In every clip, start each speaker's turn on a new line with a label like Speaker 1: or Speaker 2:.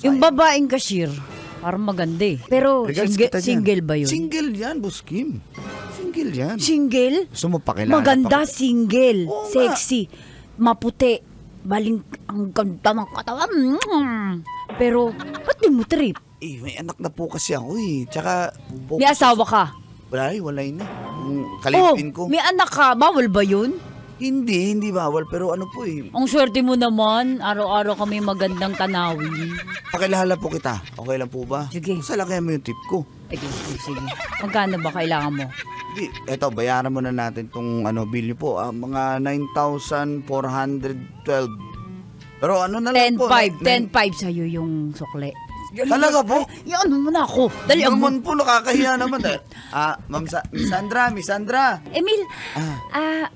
Speaker 1: Yung babaeng cashier, parang maganda eh. Pero single ba yun?
Speaker 2: Single yan, Boss Kim. Single yan.
Speaker 1: Single?
Speaker 2: Gusto mo pakilala
Speaker 1: maganda, single.
Speaker 2: Oo,
Speaker 1: sexy. Maputi. Baling ang ganda ng katawan. Pero, ba't di mo trip?
Speaker 2: Eh, may anak na po kasi ako eh. Tsaka...
Speaker 1: May asawa ka?
Speaker 2: Wala na. Kalipin ko.
Speaker 1: May anak ka. Bawal ba yun?
Speaker 2: Hindi bawal. Pero ano po eh.
Speaker 1: Ang swerte mo naman. Araw-araw kami magandang tanawin.
Speaker 2: Pakilala po kita. Okay lang po ba?
Speaker 1: Sige.
Speaker 2: Salakyan mo yung tip ko.
Speaker 1: Sige. Magkano ba kailangan mo?
Speaker 2: Eto, bayaran mo na natin tong bill nyo po. Mga 9,412. Pero ano na lang po.
Speaker 1: 10.5 sa'yo yung sukle.
Speaker 2: Talaga po?
Speaker 1: Yan mo na ako. Dali
Speaker 2: naman po, nakakahiya naman. Miss Sandra.
Speaker 3: Emil,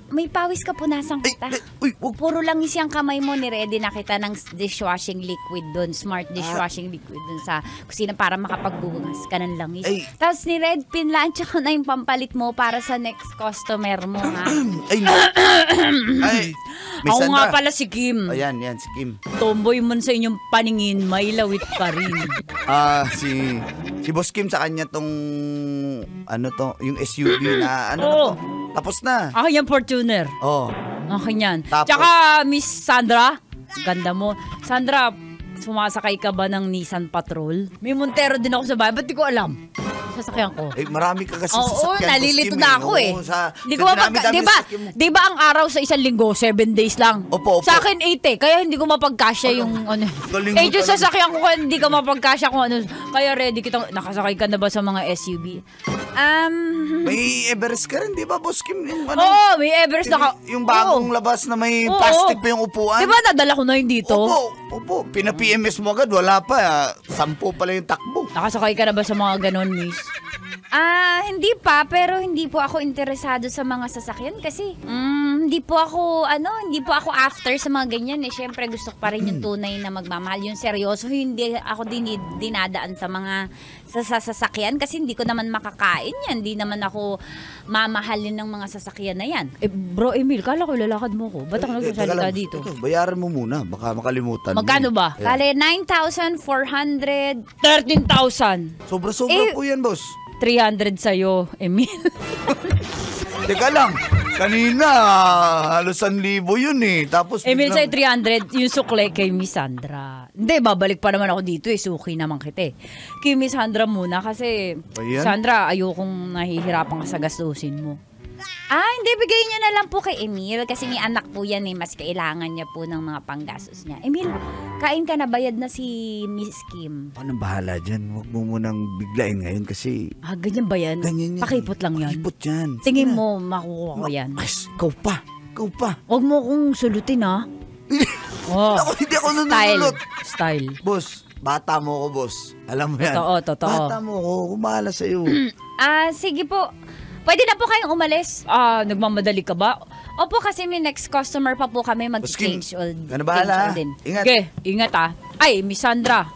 Speaker 3: may pawis ka, punasan kita. Puro lang siyang kamay mo, ni-ready na kita ng dishwashing liquid doon, smart dishwashing liquid doon sa kusina para makapagbugas ka ng langis. Tapos ni-red pin lang, tsaka na yung pampalit mo para sa next customer mo, ha?
Speaker 2: Miss
Speaker 1: Ako
Speaker 2: Sandra.
Speaker 1: nga pala si Kim.
Speaker 2: Ayan, si Kim.
Speaker 1: Tomboy man sa inyong paningin, may lawit pa rin.
Speaker 2: Si Boss Kim sa kanya tong yung SUV na to. Tapos na.
Speaker 1: Yan Fortuner. Okay yan.
Speaker 2: Tapos,
Speaker 1: tsaka Miss Sandra, ganda mo. Sandra, sumasakay ka ba ng Nissan Patrol? May Montero din ako sa bahay, ba't di ko alam? Sasakyan ko.
Speaker 2: Marami ka kasi
Speaker 1: Oo,
Speaker 2: sasakyan.
Speaker 1: nalilito na ako eh. Di ko diba ang araw sa isang linggo, 7 days lang?
Speaker 2: Opo.
Speaker 1: Sa akin 8 eh, kaya hindi ko mapagkasya yung yung sasakyan ko hindi ko mapagkasya kung ano. Kaya ready kita, nakasakay ka na ba sa mga SUV?
Speaker 2: May Everest ka rin, di ba, Boss Kim?
Speaker 1: Oo, may Everest na
Speaker 2: yung bagong labas na may plastic pa yung upuan.
Speaker 1: Di ba nadala ko na yun dito?
Speaker 2: Opo. Pina-PMS mo agad, wala pa. 10 pala yung takbo.
Speaker 1: Nakasakay ka na ba sa mga ganon, Miss?
Speaker 3: Hindi pa, pero hindi po ako interesado sa mga sasakyan kasi hindi po ako after sa mga ganyan eh. Syempre gusto ko pa rin yung tunay na magmamahal, yung seryoso. Hindi ako dinadaan sa mga sasakyan kasi hindi ko naman makakain yan. Hindi naman ako mamahalin ng mga sasakyan na yan.
Speaker 1: Bro Emil, kala ko lalakad mo ko. Ba't ako nagsasalita dito?
Speaker 2: Ito, bayaran mo muna, baka makalimutan.
Speaker 1: Magkano ba?
Speaker 3: Kale, 9,400.
Speaker 1: 13,000.
Speaker 2: Sobra-sobra po yan, boss.
Speaker 1: 300 sa'yo, Emil.
Speaker 2: Teka lang, kanina halos 1,000 yun eh. Tapos
Speaker 1: Emil sa'yo 300, yung sukle kay Miss Sandra. Hindi, babalik pa naman ako dito eh. Suki naman kita eh. Kay Miss Sandra muna kasi, Sandra, ayokong nahihirapan ka sa gastusin mo.
Speaker 3: Hindi, bigay niyo na lang po kay Emil kasi may anak po yan eh, mas kailangan niya po ng mga panggastos niya. Emil, kain ka na, bayad na si Miss Kim.
Speaker 2: Paano bahala dyan? Huwag mo munang biglain ngayon kasi...
Speaker 1: ganyan ba yan?
Speaker 2: Ganyan yan.
Speaker 1: Pakipot lang yan.
Speaker 2: Pakipot yan.
Speaker 1: Tingin mo, makukuha ko yan.
Speaker 2: Ikaw pa.
Speaker 1: Huwag mo kong sulutin ha.
Speaker 2: Hindi ako nanunulot.
Speaker 1: Style.
Speaker 2: Boss, bata mo ko, boss. Alam mo yan.
Speaker 1: Totoo.
Speaker 2: Bata mo ko, kumahala sa'yo.
Speaker 3: Sige po. Pwede na po kayong umalis.
Speaker 1: Nagmamadali ka ba?
Speaker 3: Opo, kasi may next customer pa po kami mag-change oil.
Speaker 2: Ano bahala?
Speaker 1: Ingat. Okay, ingat ha. Ay, Miss Sandra.